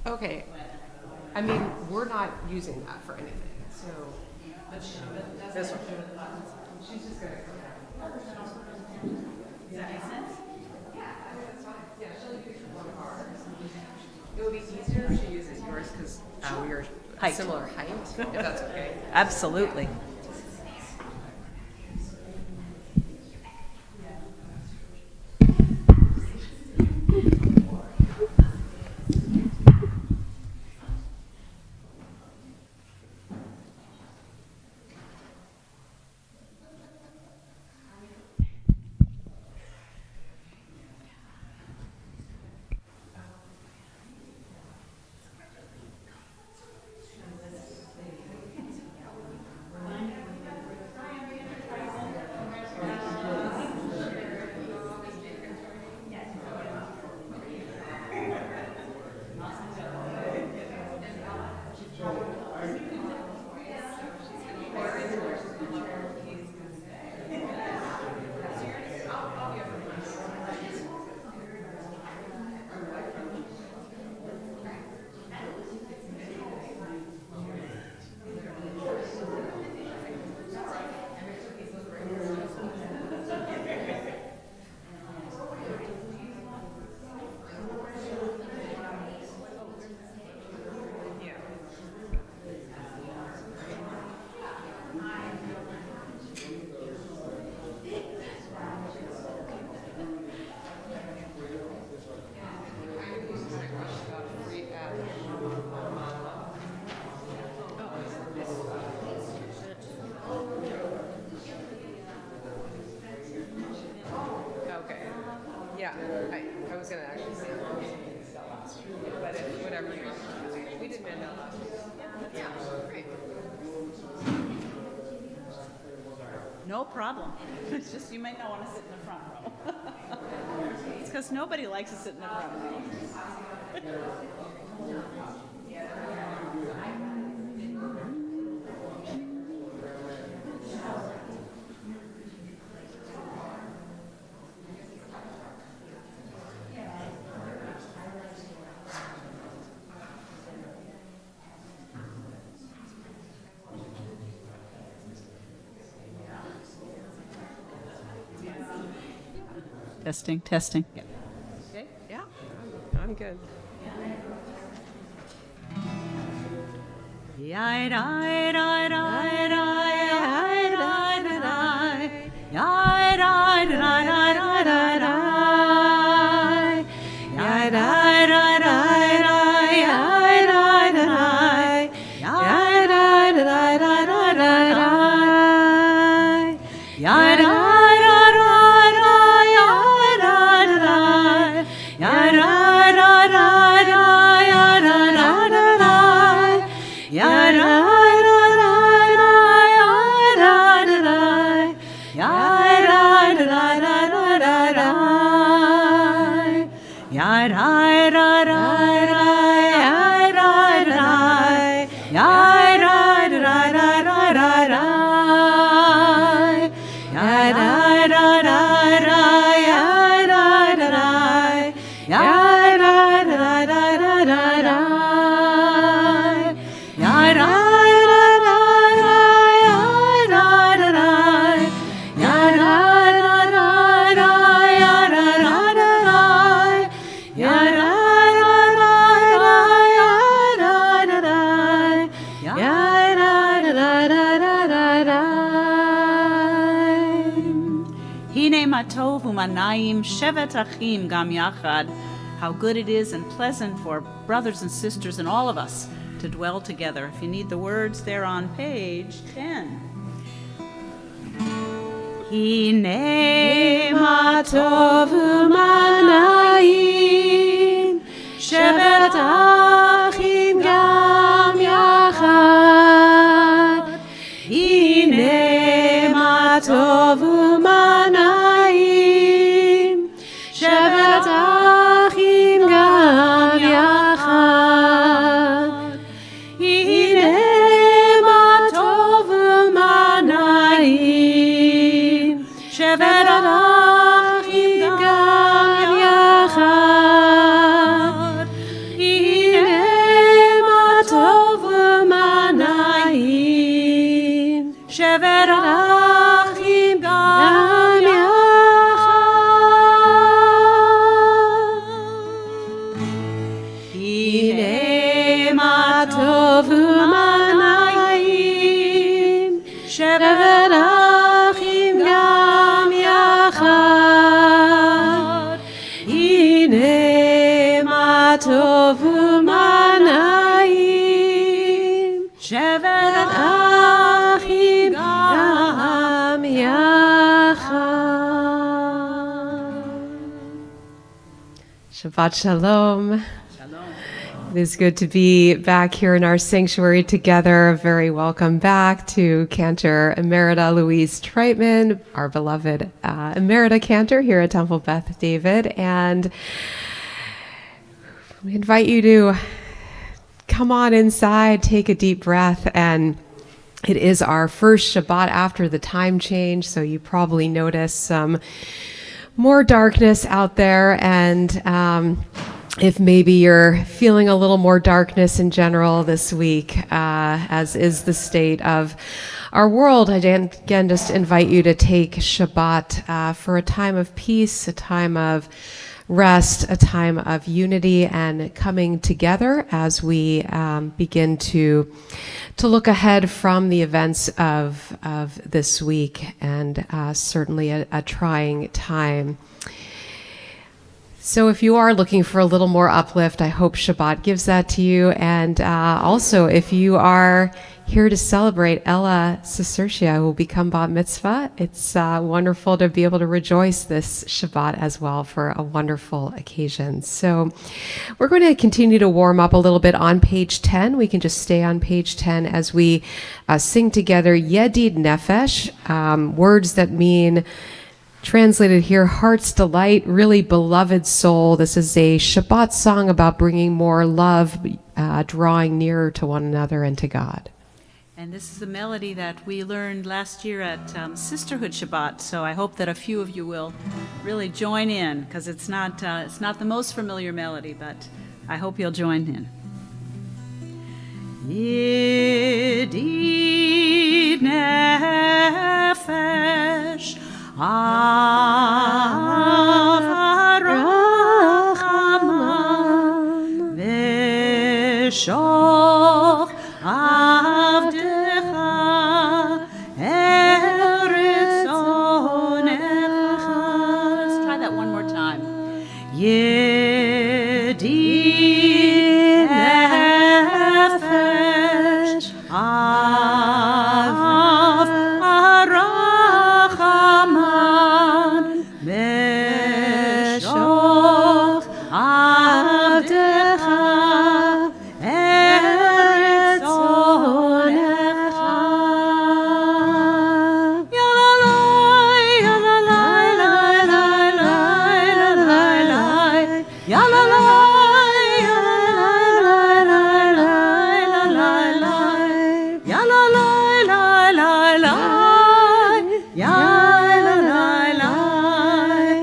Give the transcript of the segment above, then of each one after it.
Okay. I mean, we're not using that for anything, so. This one. She's just gonna come out. Does that make sense? Yeah, that's fine. Yeah, she'll use one of ours. It would be easier if she uses yours because we are Height. similar height, if that's okay. Absolutely. Okay. Yeah, I was gonna actually say that last week, but if whatever you want. We did Mandel last week. Yeah, great. No problem. It's just you might not want to sit in the front row. It's because nobody likes to sit in the front row. Testing, testing. Yeah. Okay, yeah, I'm good. Shevet Achim Gam Yachad. How good it is and pleasant for brothers and sisters and all of us to dwell together. If you need the words, they're on page 10. Hine ma tov u'manayim Shevet Achim Gam Yachad. Hine ma tov u'manayim Shevet Achim Gam Yachad. Hine ma tov u'manayim Shevet Achim Gam Yachad. Hine שבת אחים גם יחד. הנה מה טוב ומה נעים, שבת אחים גם יחד. הנה מה טוב ומה נעים, שבת אחים גם יחד. Shabbat Shalom. It is good to be back here in our sanctuary together. Very welcome back to Cantor Emerita Louise Treitman, our beloved Emerita Cantor here at Temple Beth David. And we invite you to come on inside, take a deep breath. And it is our first Shabbat after the time change, so you probably notice some more darkness out there. And if maybe you're feeling a little more darkness in general this week, as is the state of our world, I again just invite you to take Shabbat for a time of peace, a time of rest, a time of unity and coming together as we begin to look ahead from the events of this week, and certainly a trying time. So if you are looking for a little more uplift, I hope Shabbat gives that to you. And also, if you are here to celebrate Ella Sesertia, who will become Bat Mitzvah, it's wonderful to be able to rejoice this Shabbat as well for a wonderful occasion. So we're going to continue to warm up a little bit on page 10. We can just stay on page 10 as we sing together Yedid Nefesh, words that mean, translated here, heart's delight, really beloved soul. This is a Shabbat song about bringing more love, drawing nearer to one another and to God. And this is a melody that we learned last year at Sisterhood Shabbat, so I hope that a few of you will really join in, because it's not the most familiar melody, but I hope you'll join in. Yedid nefesh Av harachaman v'shoch avdecha eretz onecha. Let's try that one more time. Yedid nefesh Av harachaman v'shoch avdecha eretz onecha. Yalalai, yalalai, lai, lai, lai, lai, lai. Yalalai, yalalai, lai, lai, lai, lai. Yalalai, lai, lai, lai. Yalalai, lai.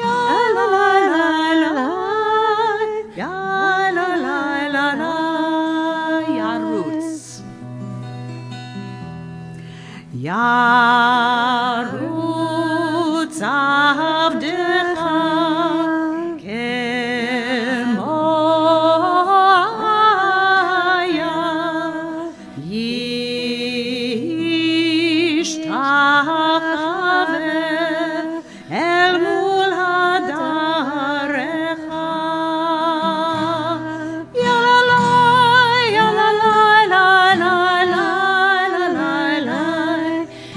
Yalalai, lai, lai. Yalalai, lai, lai. Yarutz. Yarutz avdecha kemo aya yishtachave el mul hadarecha. Yalalai, yalalai, lai, lai, lai, lai, lai.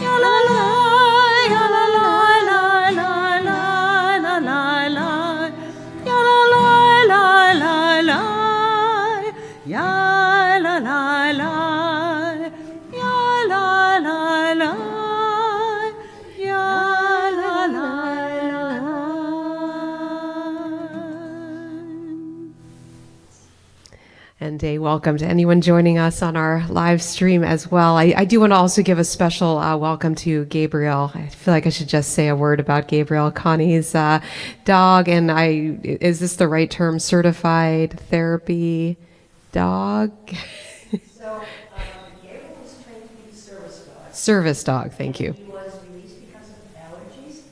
Yalalai, yalalai, lai, lai, lai, lai, lai. Yalalai, lai, lai, lai. Yalalai, lai. Yalalai, lai. Yalalai, lai. And a welcome to anyone joining us on our live stream as well. I do want to also give a special welcome to Gabriel. I feel like I should just say a word about Gabriel, Connie's dog. And is this the right term? Certified therapy dog? So, Gabriel was trained to be the service dog, Service dog, thank you. He was released because of allergies,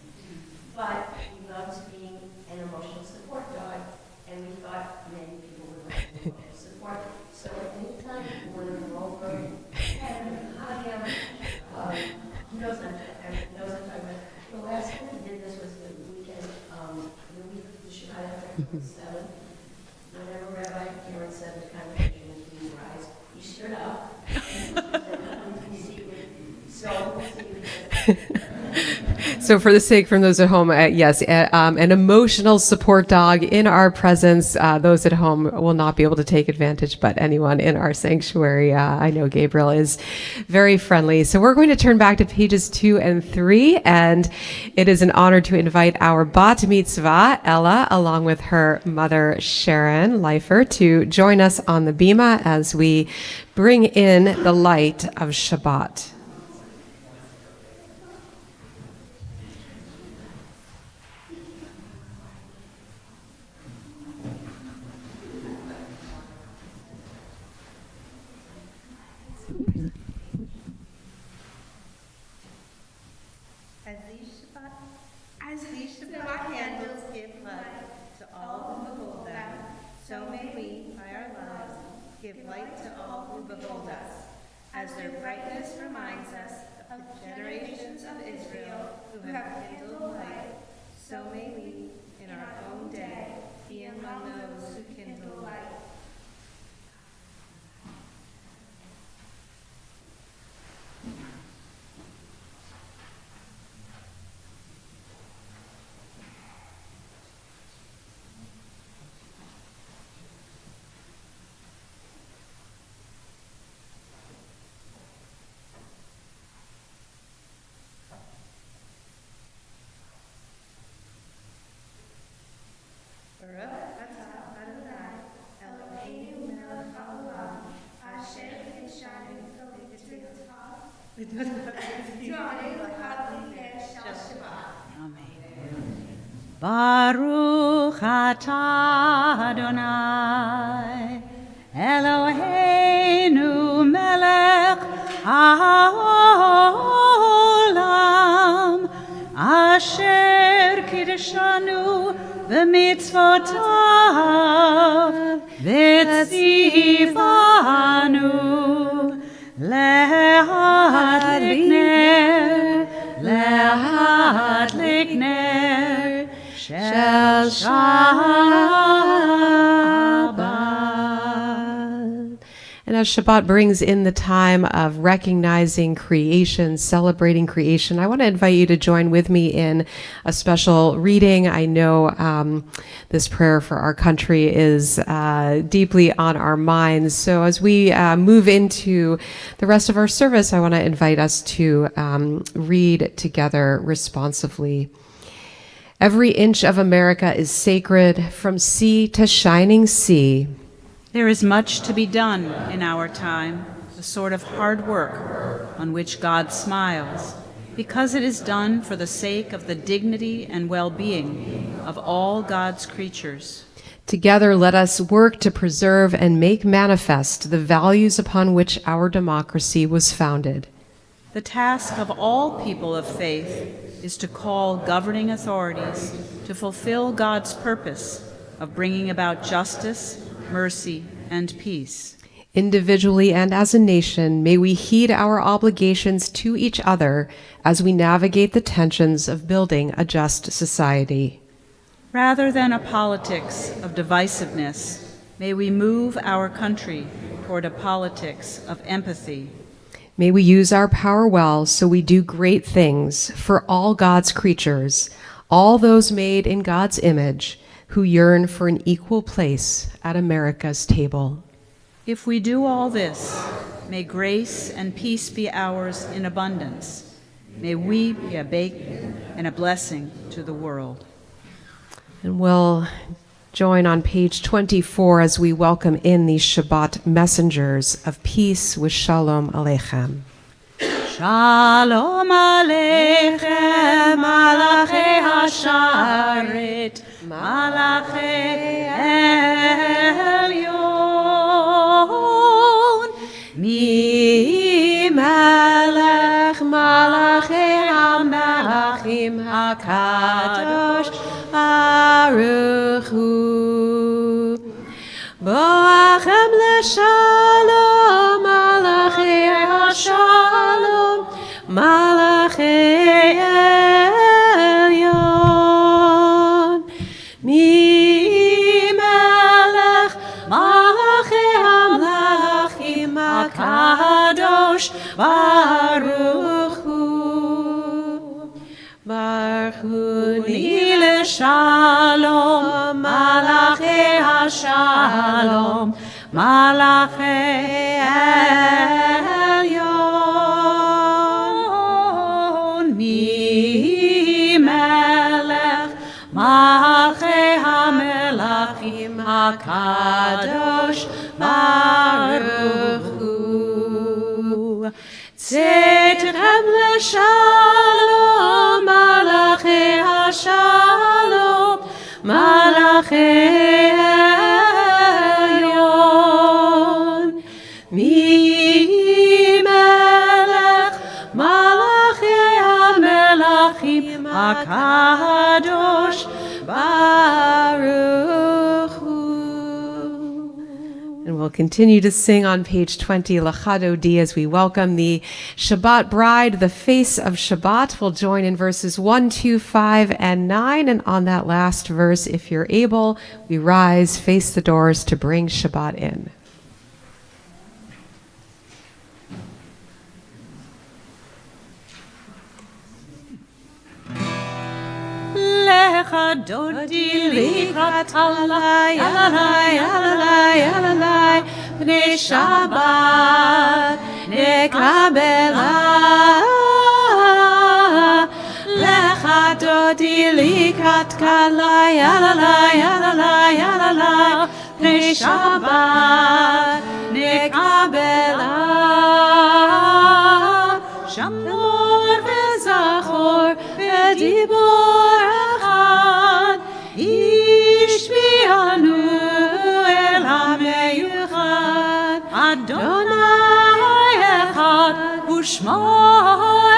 but he loves being an emotional support dog, and we thought many people would like emotional support. So anytime you want to come over and pet him, hug him, he knows I'm talking about. The last time he did this was the weekend, the week of the Shabbat after 7. Whenever Rabbi Karen said the congregation was being rise, he stood up. So for the sake from those at home, yes, an emotional support dog in our presence. Those at home will not be able to take advantage, but anyone in our sanctuary, I know Gabriel is very friendly. So we're going to turn back to pages 2 and 3, and it is an honor to invite our bat mitzvah, Ella, along with her mother, Sharon Leifer, to join us on the bima as we bring in the light of Shabbat. As these Shabbat candles give light to all who behold them, so may we, by our lives, give light to all who behold us. As their brightness reminds us of the generations of Israel who have kindled light, so may we, in our own day, be among those who kindle light. Baruch atah Adonai, Eloheinu melech haolam, asher kidshanu Baruch atah Adonai, Eloheinu melech haolam, asher kidshanu b'mitzvotav v'tzivanu le'adlik ner shel Shabbat. And as Shabbat brings in the time of recognizing creation, celebrating creation, I want to invite you to join with me in a special reading. I know this prayer for our country is deeply on our minds. So as we move into the rest of our service, I want to invite us to read together responsively. Every inch of America is sacred, from sea to shining sea. There is much to be done in our time, the sort of hard work on which God smiles, because it is done for the sake of the dignity and well-being of all God's creatures. Together, let us work to preserve and make manifest the values upon which our democracy was founded. The task of all people of faith is to call governing authorities to fulfill God's purpose of bringing about justice, mercy, and peace. Individually and as a nation, may we heed our obligations to each other as we navigate the tensions of building a just society. Rather than a politics of divisiveness, may we move our country toward a politics of empathy. May we use our power well so we do great things for all God's creatures, all those made in God's image, who yearn for an equal place at America's table. If we do all this, may grace and peace be ours in abundance. May we be a bacon and a blessing to the world. And we'll join on page 24 as we welcome in these Shabbat messengers of peace with Shalom Aleichem. Shalom Aleichem, Malachei Hasharet, Malachei Elyon, Mi Melech Kadosh Baruch Hu. Baruch Hu Nile Shalom, Malachei HaShalom, Malachei Elyon, Mi Melech, Malachei HaMelachim, HaKadosh Baruch Hu. Tzedechem l'shalom, Malachei HaShalom, Malachei Elyon, Mi-melech, Malachei HaMelachim, HaKadosh Baruch Hu. And we'll continue to sing on page 20, Lachado D, as we welcome the Shabbat bride, the face of Shabbat. We'll join in verses 1, 2, 5, and 9. And on that last verse, if you're able, we rise, face the doors to bring Shabbat in. Lecha dodi likrat alai, alai, alai, alai, b'nei Shabbat nekabela. Lecha dodi likrat kalai, alai, alai, alai, b'nei Shabbat nekabela. Shamor v'zachor v'dibor echad, ishbianu el hameyuchad. Adonai echad u'shmo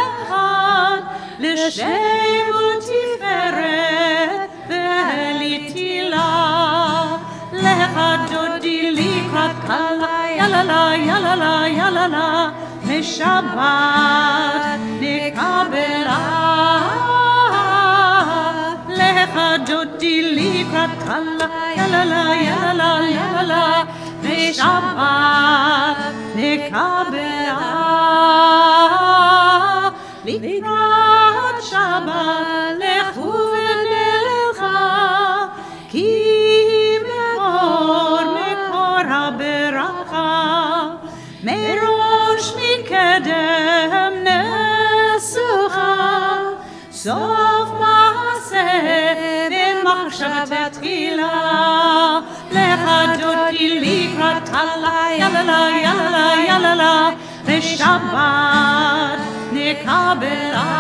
echad, l'shem u'tiferet ve'litila. Lecha dodi likrat kala, yalala, yalala, yalala, Shabbat nekabela. Lecha dodi likrat kala, yalala, yalala, yalala, Shabbat nekabela. Likrat Shabbat lechu v'nelcha, ki mekor haberacha. Merosh mikedem nesucha, sof maaseh v'machshavat tchila. Lecha dodi likrat kala, yalala, yalala, yalala, v'shabbat nekabela.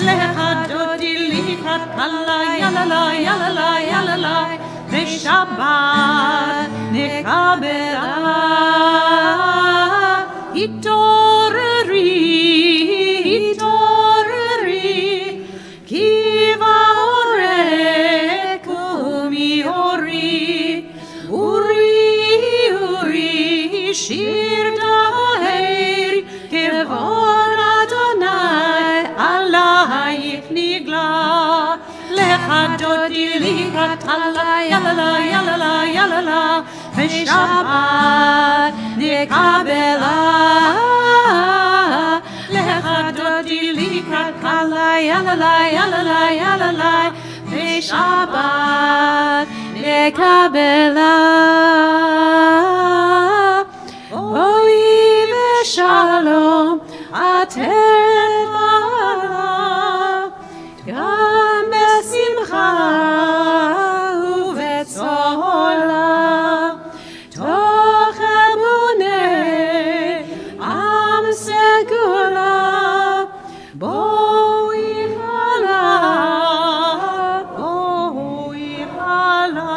Lecha dodi likrat kala, yalala, yalala, yalala, v'shabbat nekabela. Hitoreri, hitoreri, ki va'orek u'mi'ori, uri, uri, shir da'eri, kevon Adonai alayich nigla. Lecha dodi likrat kala, yalala, yalala, yalala, v'shabbat nekabela. Lecha dodi likrat kala, yalala, yalala, yalala, v'shabbat nekabela. Oi v'shalom ater ba'alav, gam besimcha u'vetzola, toch emunei am segula, boi chala, boi chala.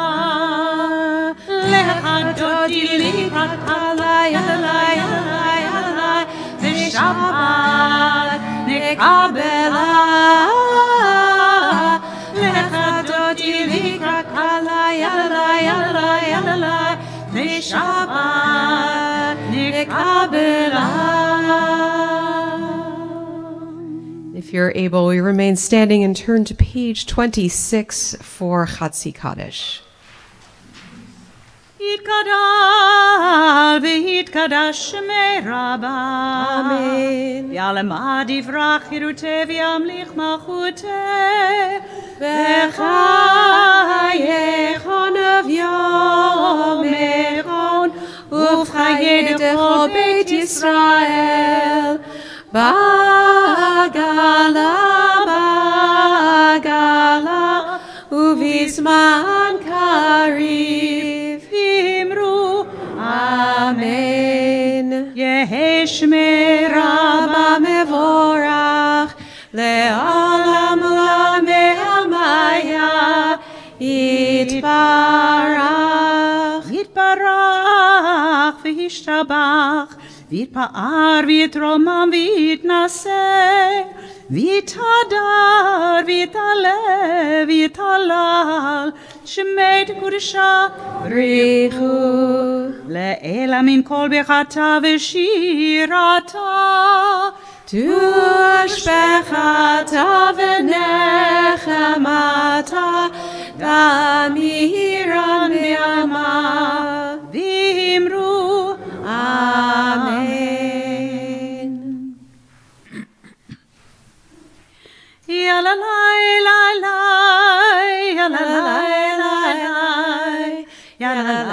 Lecha dodi likrat kala, yalala, yalala, yalala, v'shabbat nekabela. Lecha dodi likrat kala, yalala, yalala, yalala, v'shabbat nekabela. If you're able, we remain standing and turn to page 26 for Chatzi Kaddish. Yitkadal ויתקדש שמי רבה. אמן. ויעלמה דברה חירותי וימליך מלכותי. וחייכון אביומכון ובחיי דכל בית ישראל בגלה ובזמן קריב אמרו אמן. יהי שמי רבה מבורך לעולם עולם ועלמיה יתברך. יתברך וישתבח ויתפאר ויתרומם ויתנשא ויתהדר ויתעלה ויתהלל שמי קודשה בריחו לאלה מן כל ברכתה ושירתה תושבחתה ונחמתה תמירן בימה ואמרו אמן. יאללה לילה יאללה יאללה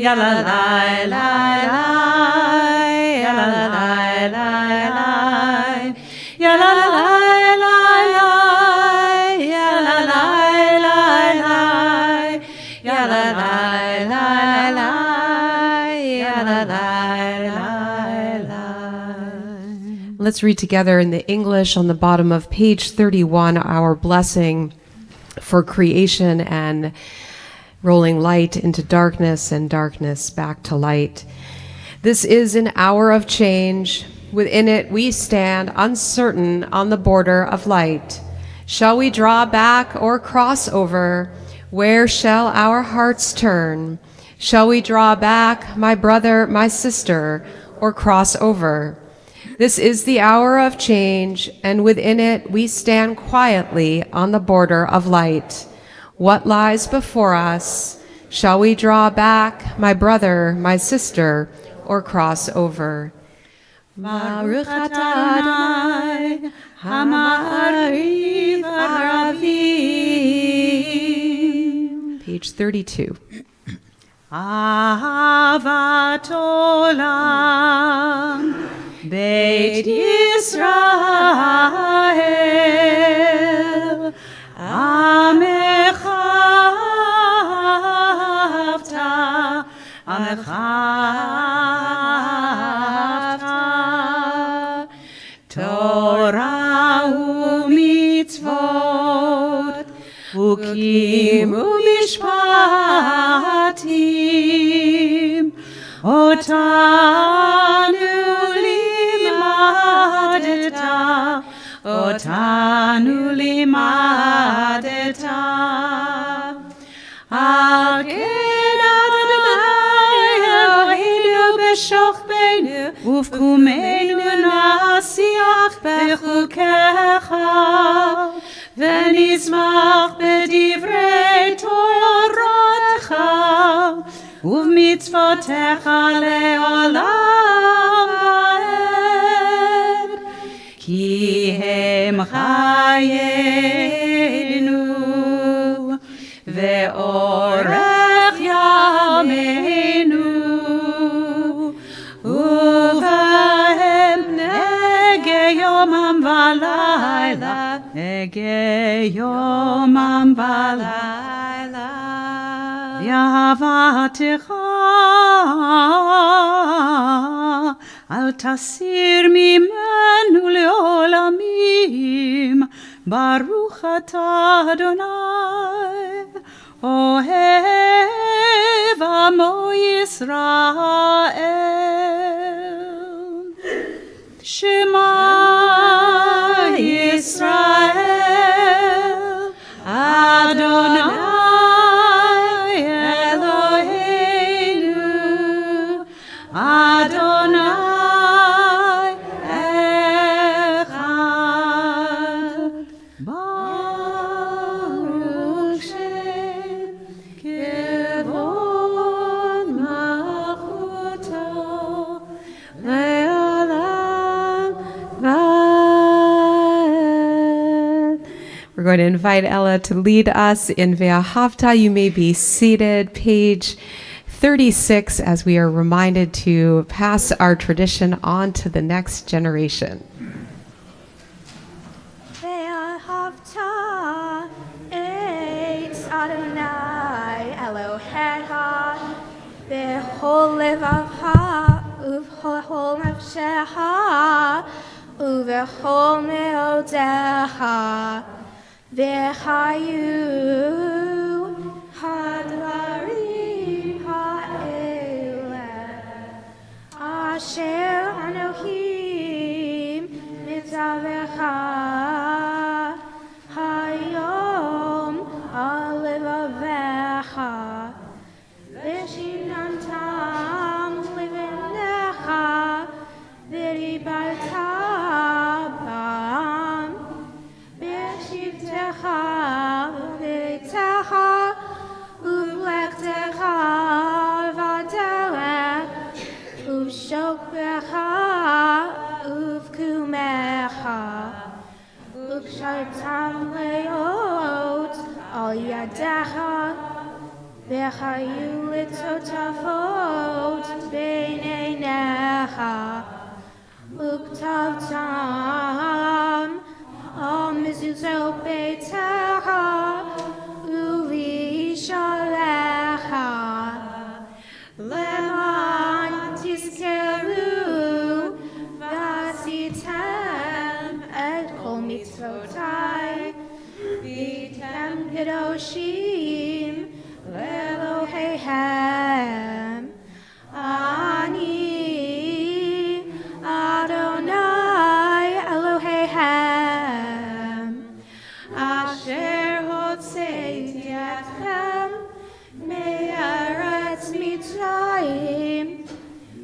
Yalla la la la, yalla la la la, yalla la la la, yalla la la la, yalla la la la, yalla la la la, yalla la la la, yalla la la la. Let's read together in the English on the bottom of page 31, our blessing for creation and rolling light into darkness and darkness back to light. This is an hour of change. Within it we stand uncertain on the border of light. Shall we draw back or cross over? Where shall our hearts turn? Shall we draw back, my brother, my sister, or cross over? This is the hour of change, and within it we stand quietly on the border of light. What lies before us? Shall we draw back, my brother, my sister, or cross over? Baruch atah Adonai, Hama'ariv Aravim. Page 32. Ahavat olam Beit Yisrael Amecha Avta Torah u'mitzvot ukim u'mishpatim otanu limadeta al ken Adonai Eloheinu b'shochbeinu ufkumeinu nasiach bechukecha v'nizmach b'divrei Toratecha uv'mitzvotecha le'olam va'ed ki hem chayenu ve'orech yameinu יומם ולילה, ואהבתך אל תסיר ממנו לעולמים, ברוך אתה אדוני, אוהב עמו ישראל. שמע ישראל, אדוני אלוהינו, אדוני אחד. ברוך שם כבוד מלכותו לעולם ועד. We're going to invite Ella to lead us in Ve'ahavta. You may be seated, page 36, as we are reminded to pass our tradition on to the next generation. ואהבת את אדוני אלוהיך בכל לבבך ובכל נפשך ובכל מאודך, וחיו הדברים האלה אשר אנוכי מצווך היום על לבביך, ושיננתם לבניך ודיברת בם בשבתך ובביתך ובמלאכתך ובדרך ובשוכבך ובקומך, וקשרתם להיות על ידך, וחיו לטוטפות בין עיניך, וכתבתם על מזוזות ביתך ובשעריך, למען תזכרו ועשיתם את כל מצוותיי, והייתם קדושים לאלוהיהם. אני אדוני אלוהיהם, אשר הוצאתי אתכם מארץ מצרים,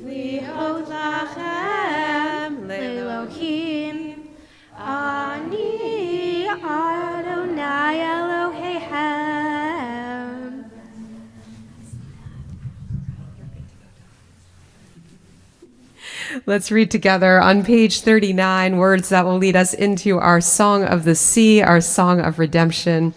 להיות לכם לאלוהים. אני אדוני אלוהיהם. Let's read together on page 39 words that will lead us into our Song of the Sea, our Song of Redemption.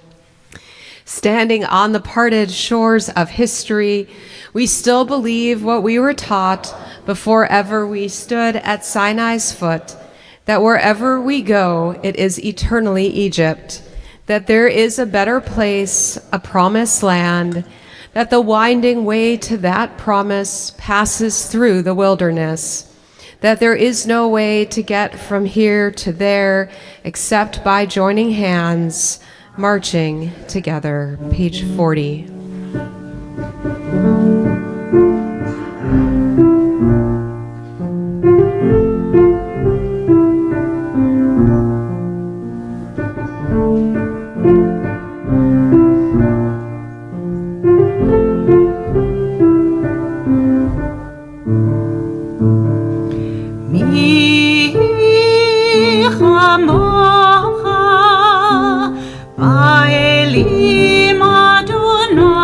Standing on the parted shores of history, we still believe what we were taught before ever we stood at Sinai's foot, that wherever we go, it is eternally Egypt, that there is a better place, a promised land, that the winding way to that promise passes through the wilderness, that there is no way to get from here to there except by joining hands, marching together. Page 40. Baelim Adonai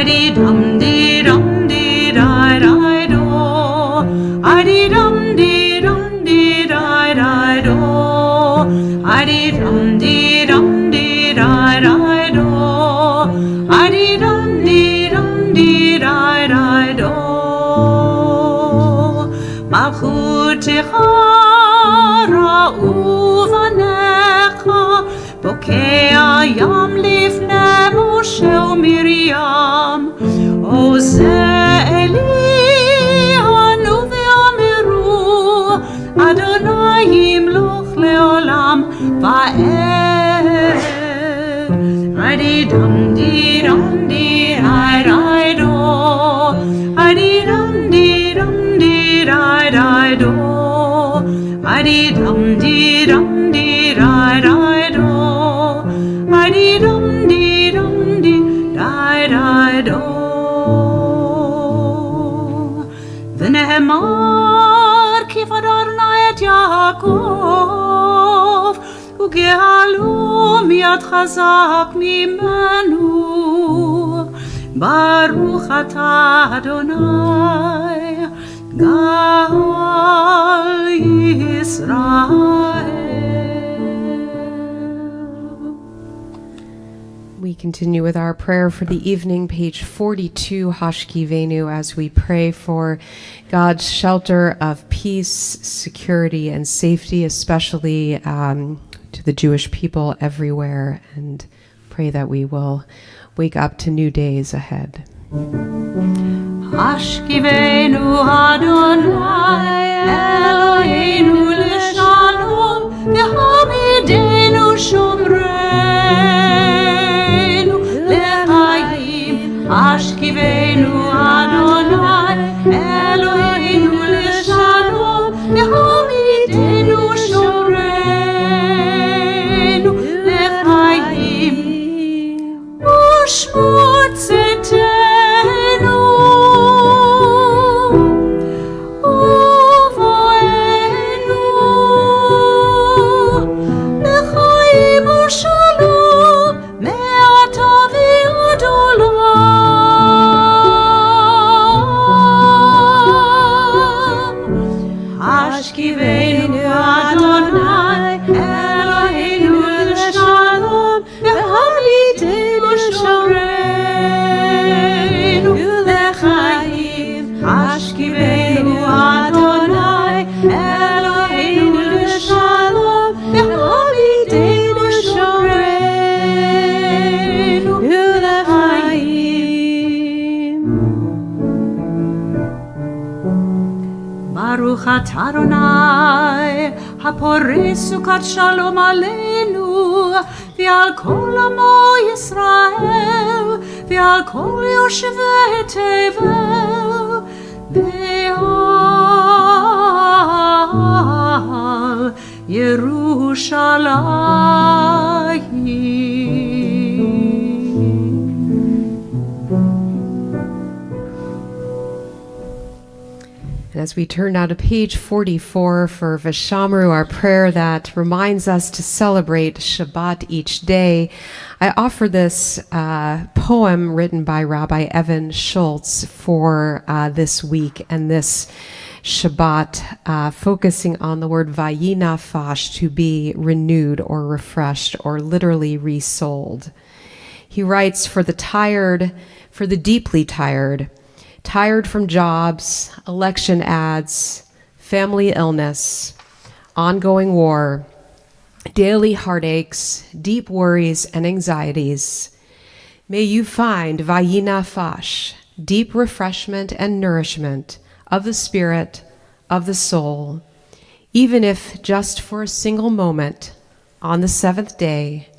I-dee dum dee dum dee di di do. I-dee dum dee dum dee di di do. I-dee dum dee dum dee di di do. I-dee dum dee dum dee di di do. Malchutecha ra'u vanecha bokeh yam lifnei Moshe u'Miriam Ozeh Eli hanu ve'ameru Adonai yimloch le'olam va'ed. I-dee dum dee dum dee di do. I-dee dum dee dum dee di do. I-dee dum dee dum dee di do. I-dee dum dee dum dee di do. ונאמר כי פדרנה את יעקב וגאלו מיד חזק ממנו. ברוך אתה אדוני גאל ישראל. We continue with our prayer for the evening, page 42, Hashkivenu, as we pray for God's shelter of peace, security, and safety, especially to the Jewish people everywhere, and pray that we will wake up to new days ahead. Hashkivenu Adonai Eloheinu l'shalom v'hamidenu shomreinu l'chaim. Hashkivenu Adonai Eloheinu l'shalom v'hamidenu shomreinu l'chaim. Ushmor tzedkenu uvoenu l'chaim u'shalom me'ata v'ad olam. Hashkivenu Adonai Eloheinu l'shalom v'hamidenu shomreinu l'chaim. Hashkivenu Adonai Eloheinu l'shalom v'hamidenu shomreinu l'chaim. Baruch atah Adonai haporeh sukat shalom aleinu v'al kol amo Yisrael v'al kol yoshevei tevel v'al Yerushalayim. And as we turn now to page 44 for Vishamru, our prayer that reminds us to celebrate Shabbat each day, I offer this poem written by Rabbi Evan Schultz for this week and this Shabbat, focusing on the word vayinafash, to be renewed or refreshed or literally resouled. He writes, for the tired, for the deeply tired, tired from jobs, election ads, family illness, ongoing war, daily heartaches, deep worries and anxieties. May you find vayinafash, deep refreshment and nourishment of the spirit, of the soul, even if just for a single moment on the seventh day,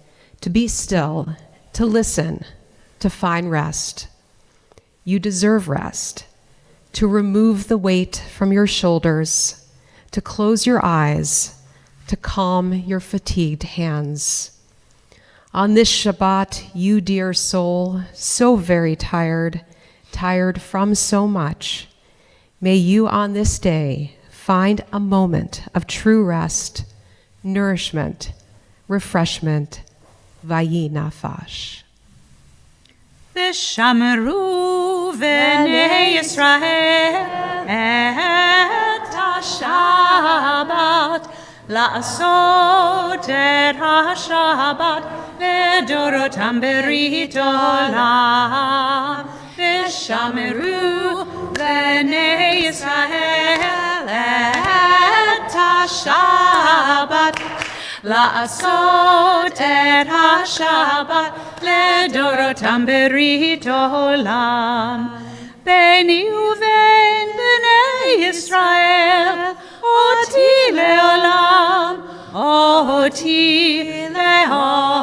to be still, to listen, to find rest. You deserve rest, to remove the weight from your shoulders, to close your eyes, to calm your fatigued hands. On this Shabbat, you dear soul, so very tired, tired from so much, may you on this day find a moment of true rest, nourishment, refreshment, vayinafash. ושמרו בני ישראל את השבת, לעשות את השבת לדורותם ברית עולם. ושמרו בני ישראל את השבת, לעשות את השבת לדורותם ברית עולם. ביני ובין בני ישראל אותי לעולם, אותי לעולם.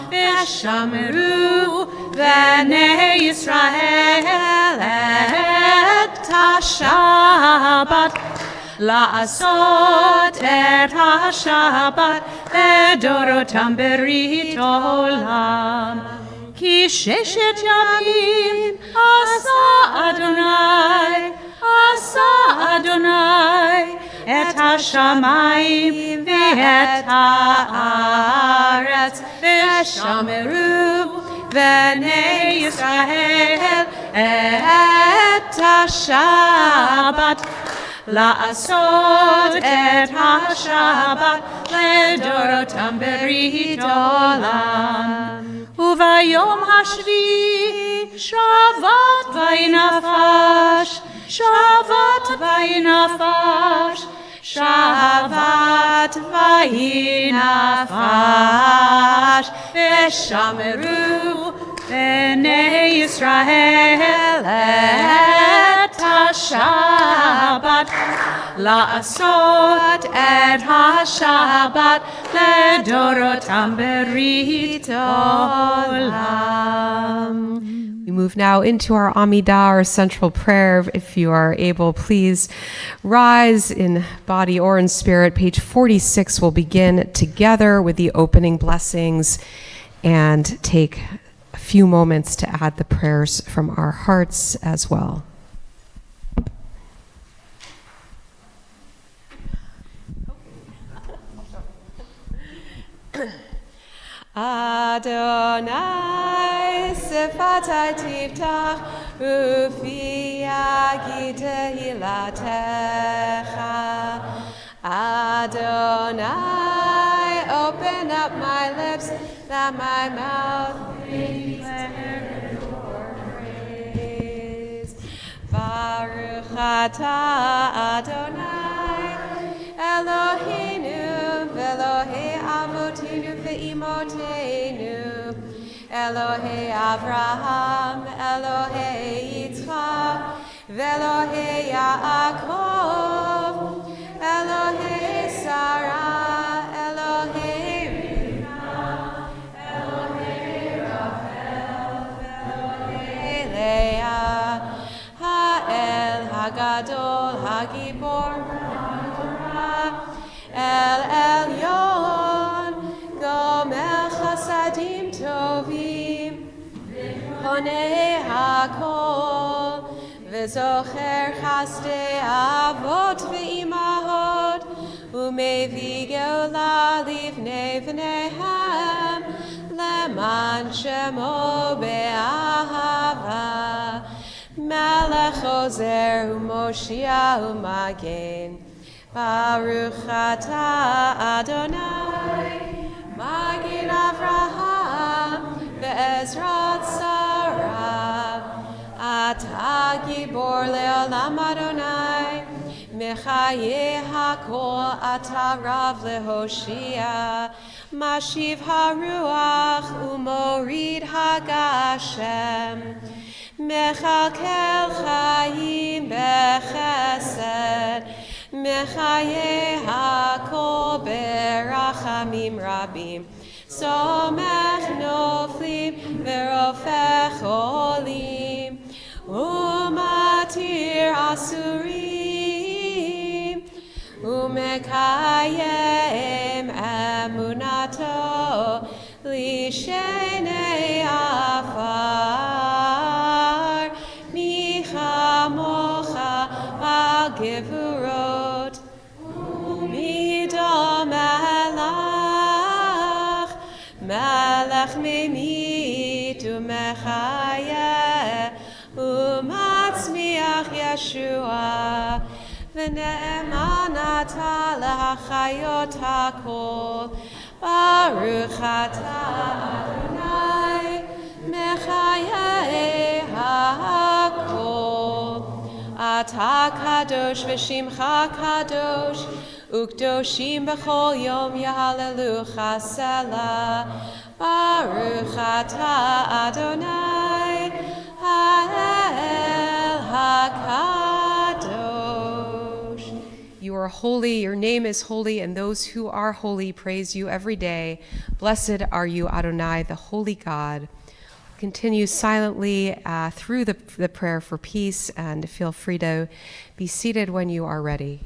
ושמרו בני ישראל את השבת, לעשות את השבת לדורותם ברית עולם. כי 6 ימים עשה אדוני את השמיים ואת הארץ. ושמרו בני ישראל את השבת, לעשות את השבת לדורותם ברית עולם. וביום השביעי שבת וינפש, שבת וינפש, שבת וינפש. ושמרו בני ישראל את השבת, לעשות את השבת לדורותם ברית עולם. We move now into our Amidah, our central prayer. If you are able, please rise in body or in spirit. Page 46 will begin together with the opening blessings and take a few moments to add the prayers from our hearts as well. Adonai sifatai tiftach ufi yagi tehilatecha. Adonai, open up my lips that my mouth may declare your praise. Baruch atah Adonai Eloheinu v'Elohei avotinu ve'imotenu, Elohei Avraham, Elohei Yitzchak, v'Elohei Yaakov, Elohei Sarah, Elohei Rivka, Elohei Rachel, Elohei Leah, Ha'el Hagadol Hagibor El Elyon, Gomel Chasadim Tovim, Honei HaKol, V'zocher Chasdei Avot V'imahot, Umevi Geula Livnei V'nehem, Leman Shemo Be'ahava, Melech Ozer U'Moshia U'Magen. Baruch atah Adonai, Magin Avraham, Be'ezrat Sarah. Atah Gibor Le'olam Adonai, Mechaye HaKol Atah Rav Lehoshia, Mashiv HaRuach U'Morid HaGashem, Mechalkel Chayim Bechesed, Mechaye HaKol berachamim rabim, Somech noflim verofech olim, Umatir asurim, Umekayem emunato, Lishenei afar, Michamocha agevurot, Umidom melach, Melech mimi ונאמנת להחיות הכל. ברוך אתה אדוני מחיי הכל. אתה קדוש ושמך קדוש, וקדושים בכל יום יהללוך סלה. ברוך אתה אדוני האל הקדוש. You are holy, your name is holy, and those who are holy praise you every day. Blessed are you, Adonai, the holy God. Continue silently through the prayer for peace, and feel free to be seated when you are ready.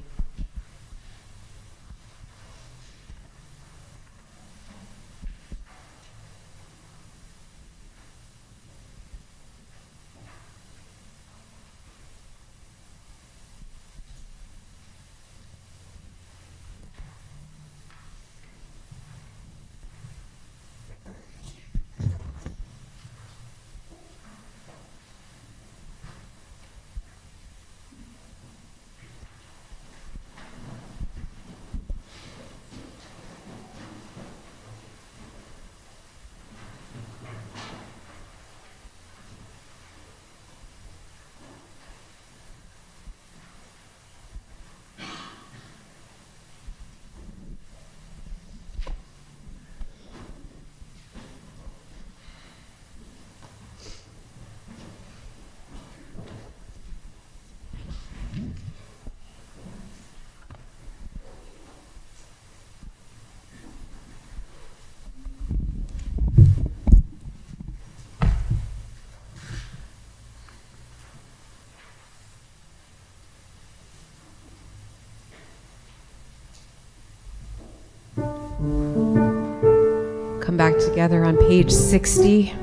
Come back together on page 60.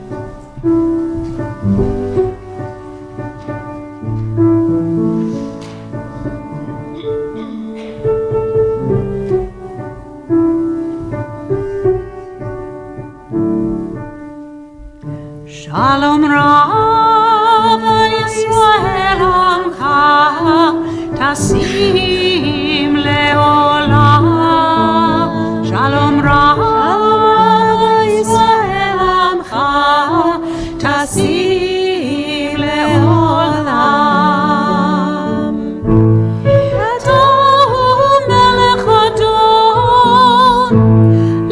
Shalom Rav Yisrael Amcha Tasim Leolam. Shalom Rav Yisrael Amcha Tasim Leolam. Adon Melech Adon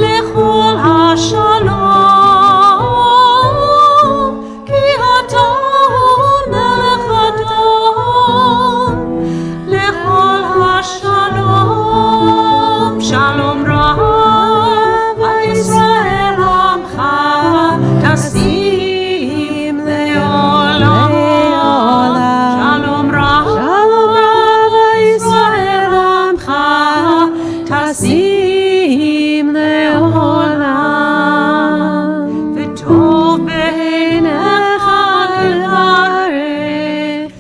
Lechol HaShalom. Shalom Rav Yisrael Amcha Tasim Leolam. Shalom Rav Yisrael Amcha Tasim Leolam. V'tov b'einecha l'arech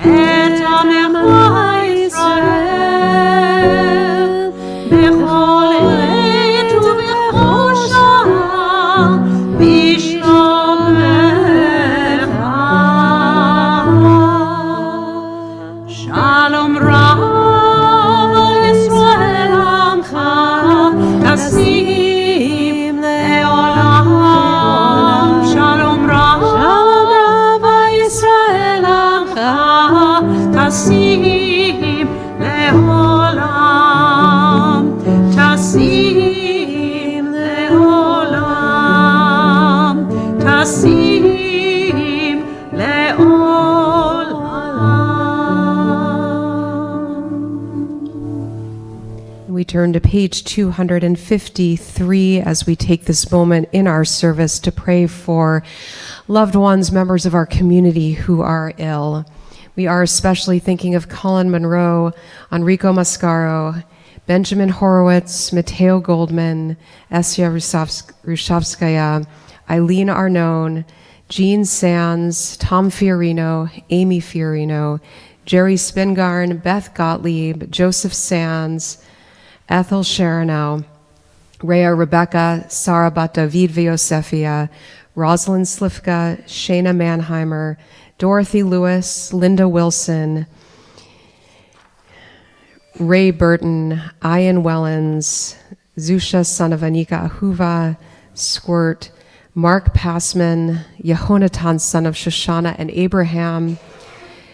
et amecha Yisrael b'chol עת ובכל שעה בשלומך. Shalom Rav Yisrael Amcha Tasim Leolam. Shalom Rav Yisrael Amcha Tasim Leolam. Tasim Leolam. Tasim Leolam. We turn to page 253 as we take this moment in our service to pray for loved ones, members of our community who are ill. We are especially thinking of Colin Monroe, Enrico Mascaro, Benjamin Horowitz, Mateo Goldman, Esya Rushavskaya, Eileen Arnone, Jean Sands, Tom Fiorino, Amy Fiorino, Jerry Spingarn, Beth Gottlieb, Joseph Sands, Ethel Sharonow, Rhea Rebecca, Sarah Bat David Viosefia, Rosalind Slifka, Shayna Mannheimer, Dorothy Lewis, Linda Wilson, Ray Burton, Ian Wellens, Zusha son of Anika Ahuva, Squirt, Mark Passman, Yehonatan son of Shoshana and Abraham,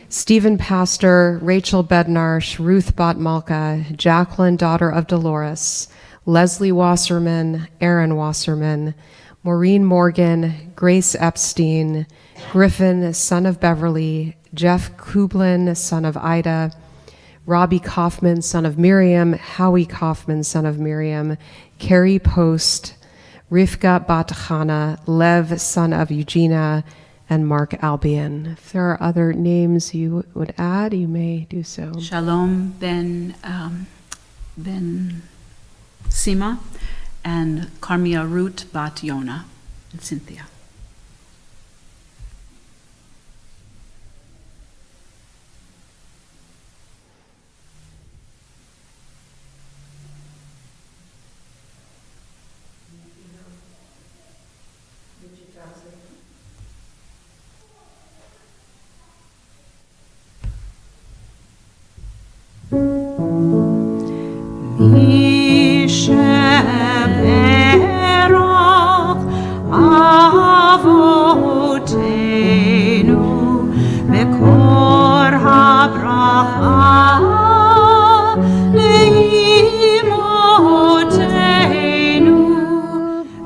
Stephen Pastor, Rachel Bednarsh, Ruth Bot-Malka, Jacqueline, daughter of Dolores, Leslie Wasserman, Aaron Wasserman, Maureen Morgan, Grace Epstein, Griffin, son of Beverly, Jeff Kublin, son of Ida, Robbie Kaufman, son of Miriam, Howie Kaufman, son of Miriam, Carrie Post, Rivka Bat Chana, Lev, son of Eugenia, and Mark Albion. If there are other names you would add, you may do so. Shalom ben Sima and Carmia Ruth Bat Yona and Cynthia.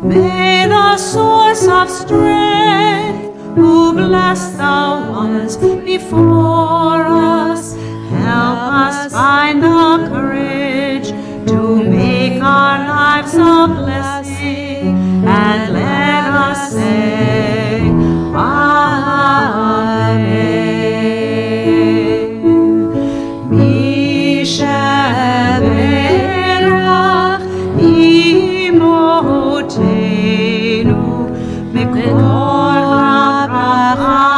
May the source of strength, who blessed the ones before us, help us find the courage to make our lives a blessing, and let us say, Amen. Misheberach imotenu mekor habracha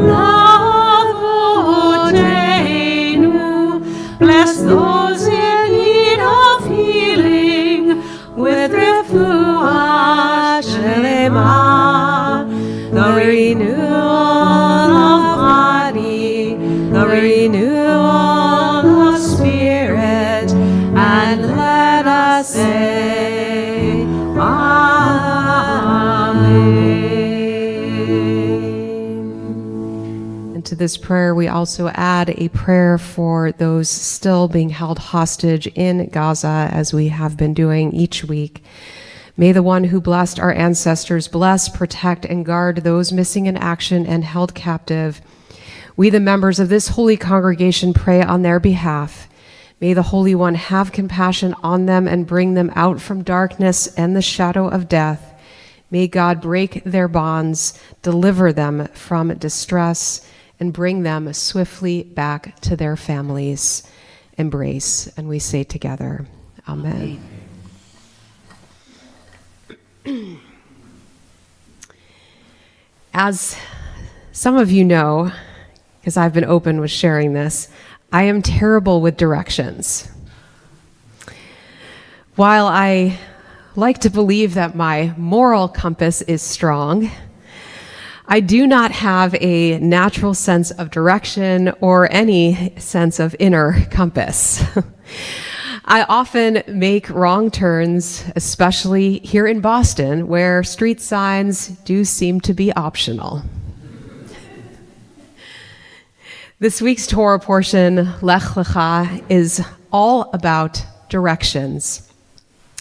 lavotenu. Bless those in need of healing with refuah shelema, the renewal of body, the renewal of spirit, and let us say, Amen. And to this prayer, we also add a prayer for those still being held hostage in Gaza, as we have been doing each week. May the one who blessed our ancestors bless, protect, and guard those missing in action and held captive. We, the members of this holy congregation, pray on their behalf. May the Holy One have compassion on them and bring them out from darkness and the shadow of death. May God break their bonds, deliver them from distress, and bring them swiftly back to their families. Embrace, and we say together, Amen. As some of you know, because I've been open with sharing this, I am terrible with directions. While I like to believe that my moral compass is strong, I do not have a natural sense of direction or any sense of inner compass. I often make wrong turns, especially here in Boston, where street signs do seem to be optional. This week's Torah portion, Lech Lecha, is all about directions.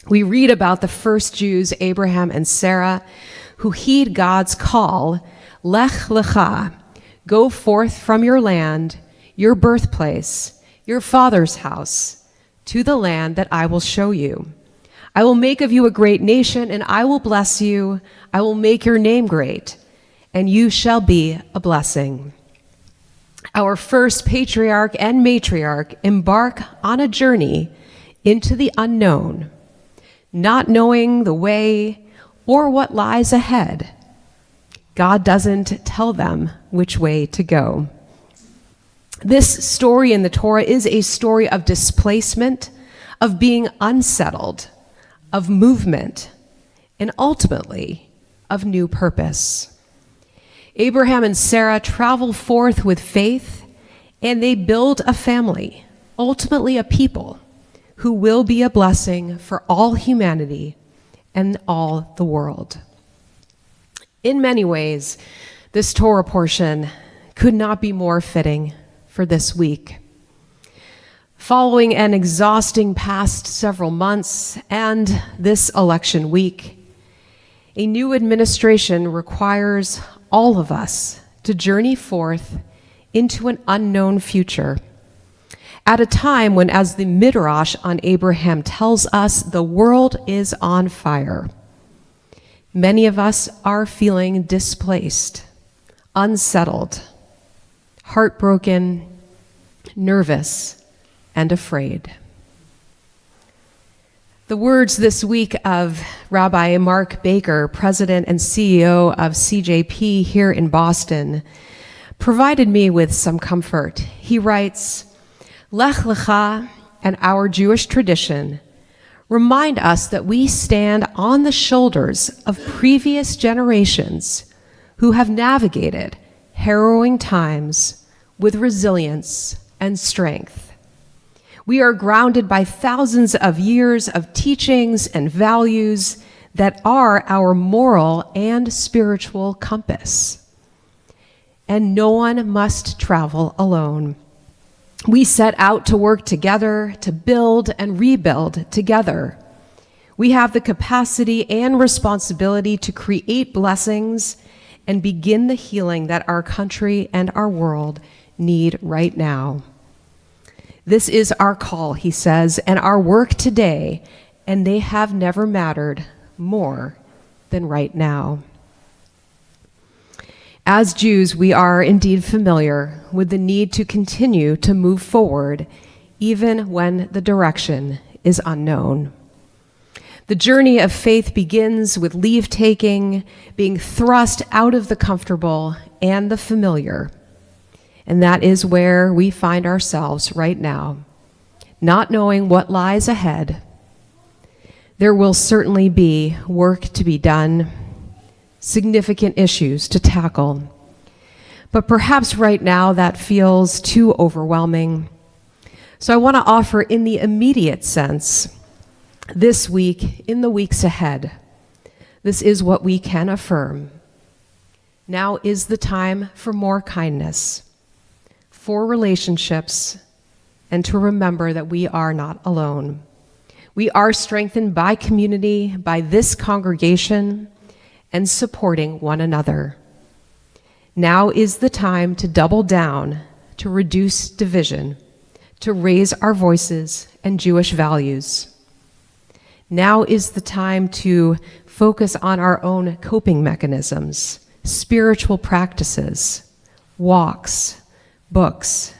We read about the first Jews, Abraham and Sarah, who heed God's call, Lech Lecha, go forth from your land, your birthplace, your father's house, to the land that I will show you. I will make of you a great nation, and I will bless you. I will make your name great, and you shall be a blessing. Our first patriarch and matriarch embark on a journey into the unknown, not knowing the way or what lies ahead. God doesn't tell them which way to go. This story in the Torah is a story of displacement, of being unsettled, of movement, and ultimately of new purpose. Abraham and Sarah travel forth with faith, and they build a family, ultimately a people who will be a blessing for all humanity and all the world. In many ways, this Torah portion could not be more fitting for this week. Following an exhausting past several months and this election week, a new administration requires all of us to journey forth into an unknown future at a time when, as the Midrash on Abraham tells us, the world is on fire. Many of us are feeling displaced, unsettled, heartbroken, nervous, and afraid. The words this week of Rabbi Mark Baker, President and CEO of CJP here in Boston, provided me with some comfort. He writes, Lech Lecha and our Jewish tradition remind us that we stand on the shoulders of previous generations who have navigated harrowing times with resilience and strength. We are grounded by thousands of years of teachings and values that are our moral and spiritual compass. And no one must travel alone. We set out to work together, to build and rebuild together. We have the capacity and responsibility to create blessings and begin the healing that our country and our world need right now. This is our call, he says, and our work today, and they have never mattered more than right now. As Jews, we are indeed familiar with the need to continue to move forward, even when the direction is unknown. The journey of faith begins with leave-taking, being thrust out of the comfortable and the familiar. And that is where we find ourselves right now, not knowing what lies ahead. There will certainly be work to be done, significant issues to tackle. But perhaps right now that feels too overwhelming. So I want to offer, in the immediate sense, this week, in the weeks ahead, this is what we can affirm. Now is the time for more kindness, for relationships, and to remember that we are not alone. We are strengthened by community, by this congregation, and supporting one another. Now is the time to double down, to reduce division, to raise our voices and Jewish values. Now is the time to focus on our own coping mechanisms, spiritual practices, walks, books.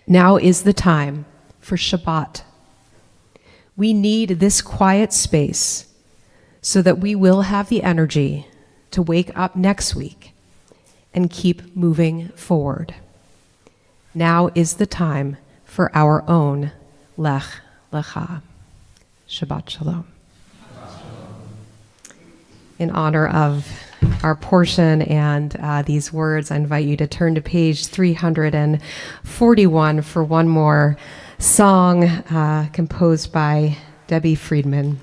Now is the time for Shabbat. We need this quiet space so that we will have the energy to wake up next week and keep moving forward. Now is the time for our own Lech Lecha. Shabbat Shalom. In honor of our portion and these words, I invite you to turn to page 341 for one more song composed by Debbie Friedman.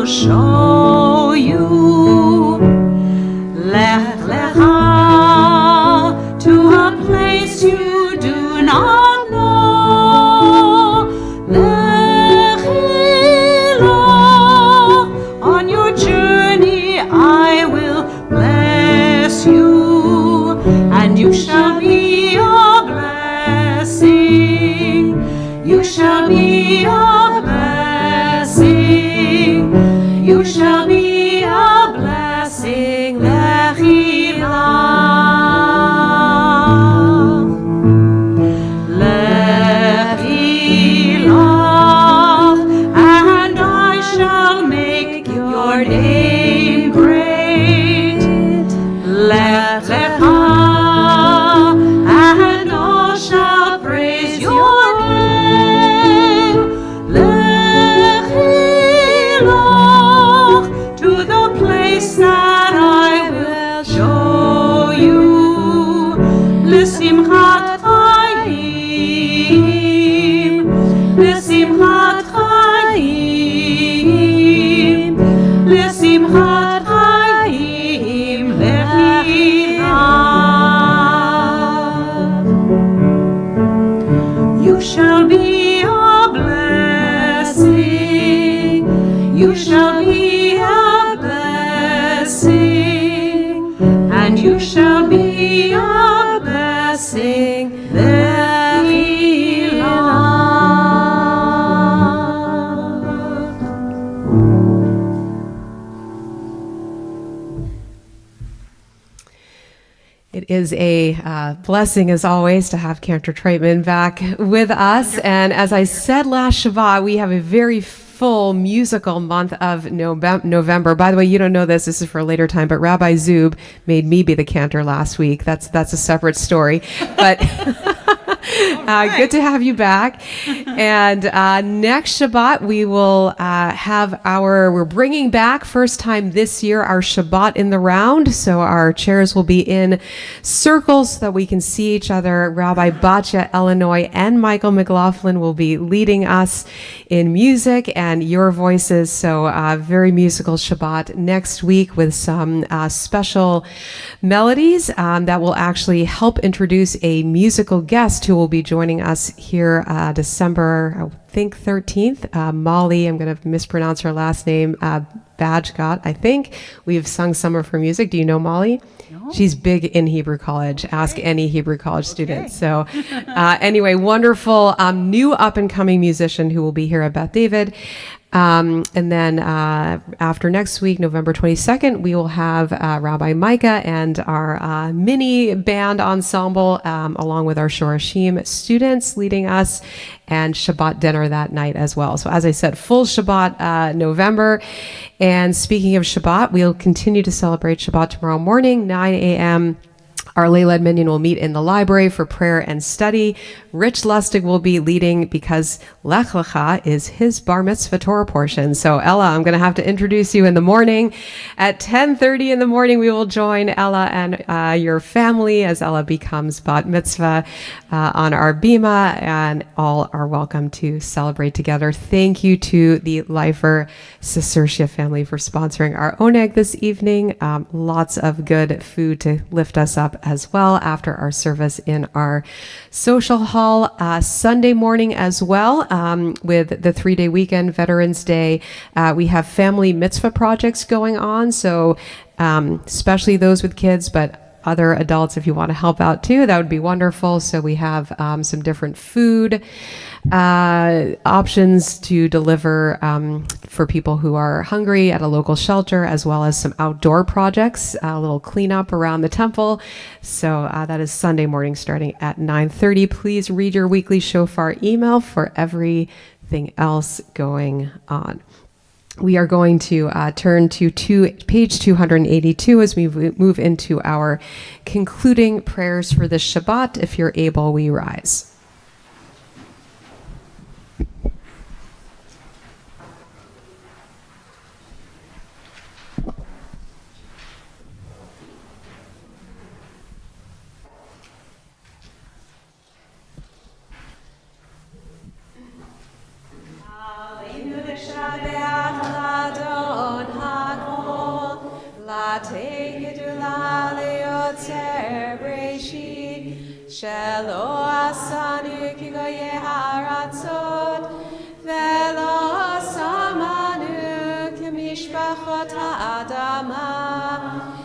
Show you, Lech Lecha, to a place you do not know. Lechila, on your journey I will bless you, and you shall be a blessing. You shall be a blessing. You shall be a blessing, Lechila. Lechila, and I shall make your name great. Lech Lecha. you shall be a blessing. You shall be a blessing, and you shall be a blessing. It is a blessing, as always, to have Cantor Treitman back with us. And as I said last Shabbat, we have a very full musical month of November. By the way, you don't know this. This is for a later time, but Rabbi Zub made me be the cantor last week. That's a separate story. But good to have you back. And next Shabbat, we will we're bringing back, first time this year, our Shabbat in the round. So our chairs will be in circles so that we can see each other. Rabbi Batya Illinois and Michael McLaughlin will be leading us in music and your voices. So very musical Shabbat next week with some special melodies that will actually help introduce a musical guest who will be joining us here December, I think 13th. Molly, I'm going to mispronounce her last name, Bajgat, I think. We've sung some of her music. Do you know Molly? No. She's big in Hebrew College. Ask any Hebrew College student. So anyway, wonderful new up-and-coming musician who will be here at Beth David. And then after next week, November 22nd, we will have Rabbi Micah and our mini band ensemble, along with our Shorashim students leading us, and Shabbat dinner that night as well. So as I said, full Shabbat November. And speaking of Shabbat, we'll continue to celebrate Shabbat tomorrow morning, 9 a.m. Our lay-led minion will meet in the library for prayer and study. Rich Lustig will be leading because Lech Lecha is his bar mitzvah Torah portion. So Ella, I'm going to have to introduce you in the morning. At 10:30 in the morning, we will join Ella and your family as Ella becomes bat mitzvah on our bima, and all are welcome to celebrate together. Thank you to the Lifer Cistercia family for sponsoring our oneg this evening. Lots of good food to lift us up as well after our service in our social hall. Sunday morning as well, with the 3-day weekend, Veterans Day, we have family mitzvah projects going on. So especially those with kids, but other adults, if you want to help out too, that would be wonderful. So we have some different food options to deliver for people who are hungry at a local shelter, as well as some outdoor projects, a little cleanup around the temple. So that is Sunday morning starting at 9:30. Please read your weekly shofar email for everything else going on. We are going to turn to page 282 as we move into our concluding prayers for this Shabbat. If you're able, we rise. שלא עשנו כגויי הארצות, ולא שמנו כמשפחות האדמה,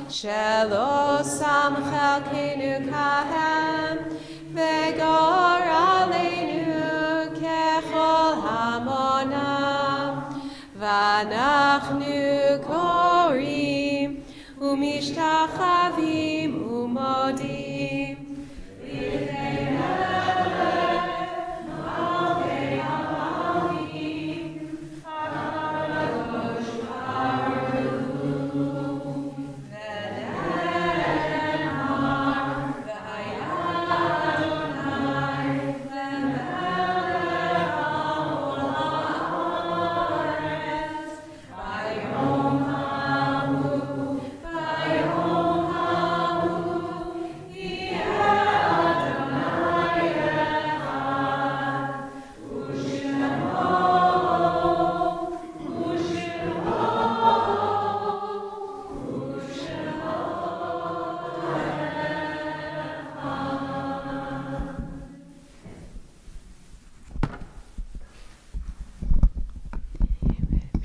שלא שם חלקנו כהם, וגורלנו ככל המונם, ואנחנו קוראים ומשתחווים ומודים. Bayom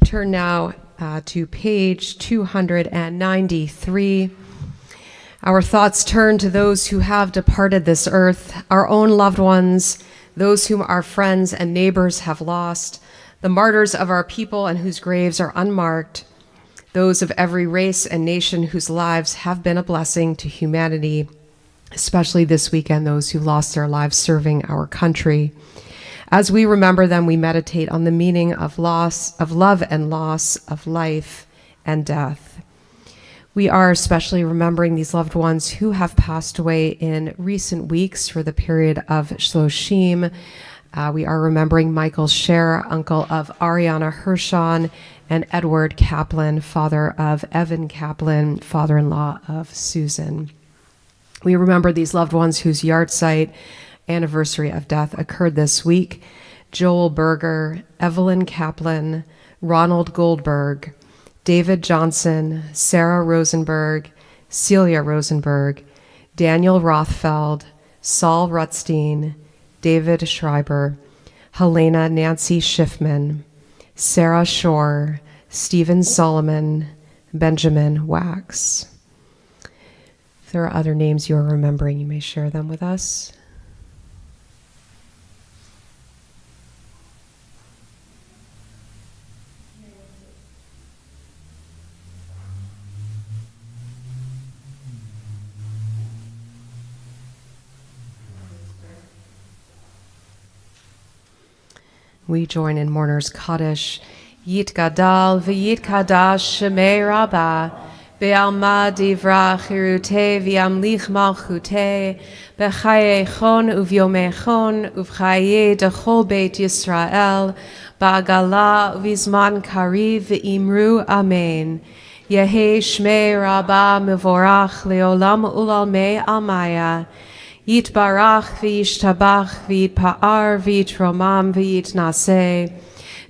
turn now to page 293. Our thoughts turn to those who have departed this earth, our own loved ones, those whom our friends and neighbors have lost, the martyrs of our people and whose graves are unmarked, those of every race and nation whose lives have been a blessing to humanity, especially this weekend, those who lost their lives serving our country. As we remember them, we meditate on the meaning of loss, of love and loss, of life and death. We are especially remembering these loved ones who have passed away in recent weeks for the period of Shloshim. We are remembering Michael Scher, uncle of Ariana Hershon, and Edward Kaplan, father of Evan Kaplan, father-in-law of Susan. We remember these loved ones whose yahrzeit, anniversary of death, occurred this week: Joel Berger, Evelyn Kaplan, Ronald Goldberg, David Johnson, Sarah Rosenberg, Celia Rosenberg, Daniel Rothfeld, Saul Rutstein, David Schreiber, Helena Nancy Schiffman, Sarah Shore, Stephen Solomon, Benjamin Wax. If there are other names you are remembering, you may share them with us. We join in Mourner's Kaddish. Yit Gadal v'yit Kadash Shemei Rabbah Be'alma Divra Chirute V'yamlich Malchute B'chayei Uvyomei Uvchaye Dechol Beit Yisrael Ba'agala V'izman Kariv V'imru Amen. Yehi Shmei Rabbah Mevorach Leolam Ulalmei Almaya. Yitbarach v'yishtabach v'yitpa'ar v'yitromam v'yitnaseh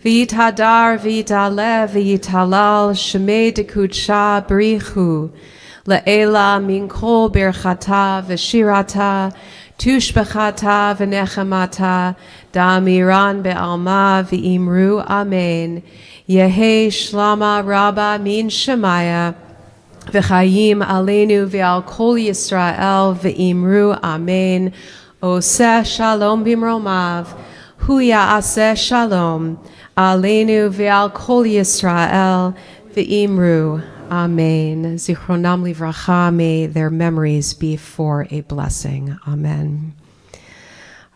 v'yithadar v'yitalev v'yitalal shemei dekudsha b'richu le'ela min kol birchata v'shirata tushbechata v'nechemata da'amiran be'alma v'imru amen. Yehi shlama rabba min shemaya V'chayim aleinu v'al kol Yisrael v'imru amen. Oseh shalom bimromav, hu ya'aseh shalom aleinu v'al kol Yisrael v'imru amen. Zichronam livracha, may their memories be for a blessing. Amen.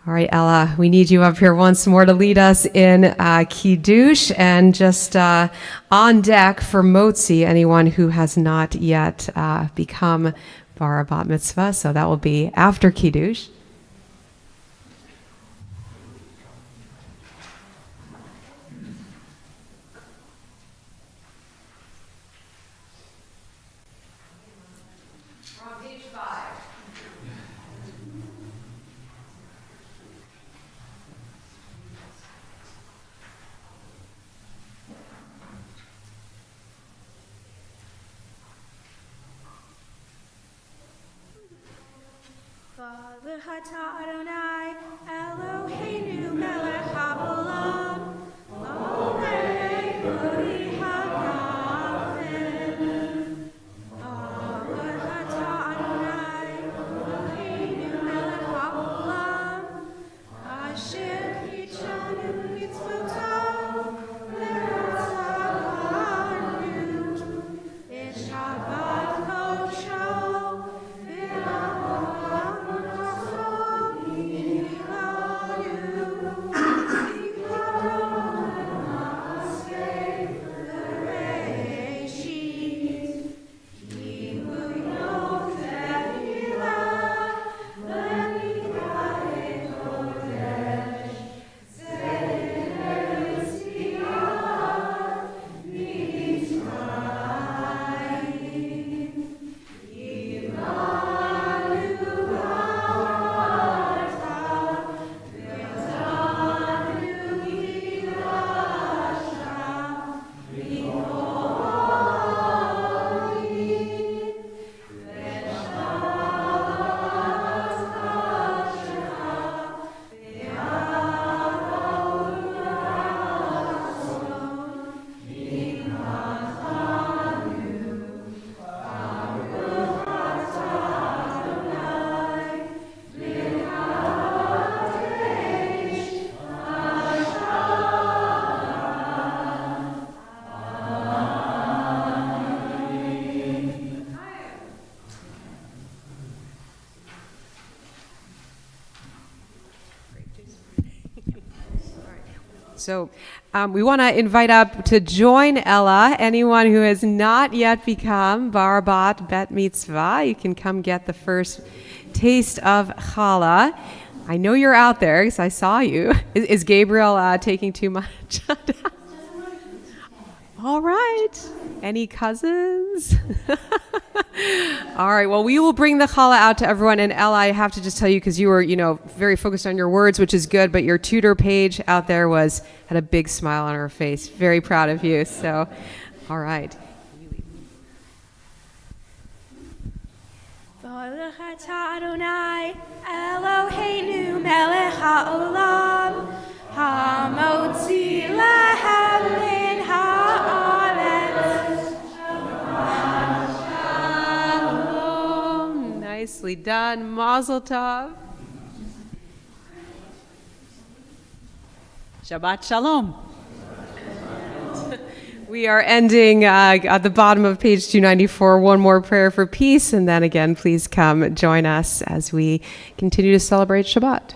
All right, Ella, we need you up here once more to lead us in Kiddush, and just on deck for Motzi, anyone who has not yet become Bar Bat Mitzvah, so that will be after Kiddush. V'chata Adonai Eloheinu melech haolam Orei Kodi hagafim V'chata Adonai Eloheinu melech haolam Asher kitshanu mitzvotav v'ratzavanu V'shabbat kodsho So we want to invite up to join Ella anyone who has not yet become Bar Bat Bet Mitzvah. You can come get the first taste of challah. I know you're out there because I saw you. Is Gabriel taking too much? All right. Any cousins? All right. Well, we will bring the challah out to everyone. And Ella, I have to just tell you, because you were, very focused on your words, which is good, but your tutor page out there had a big smile on her face. Very proud of you. So, all right. Baruch atah Adonai Eloheinu melech haolam hamotzi lahem min haaretz. Shalom. Nicely done. Mazel tov. Shabbat Shalom. We are ending at the bottom of page 294. One more prayer for peace, and then again, please come join us as we continue to celebrate Shabbat.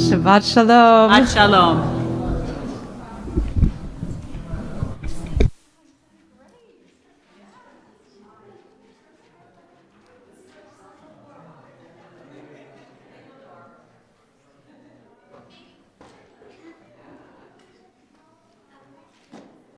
Shabbat Shalom. Shabbat Shalom.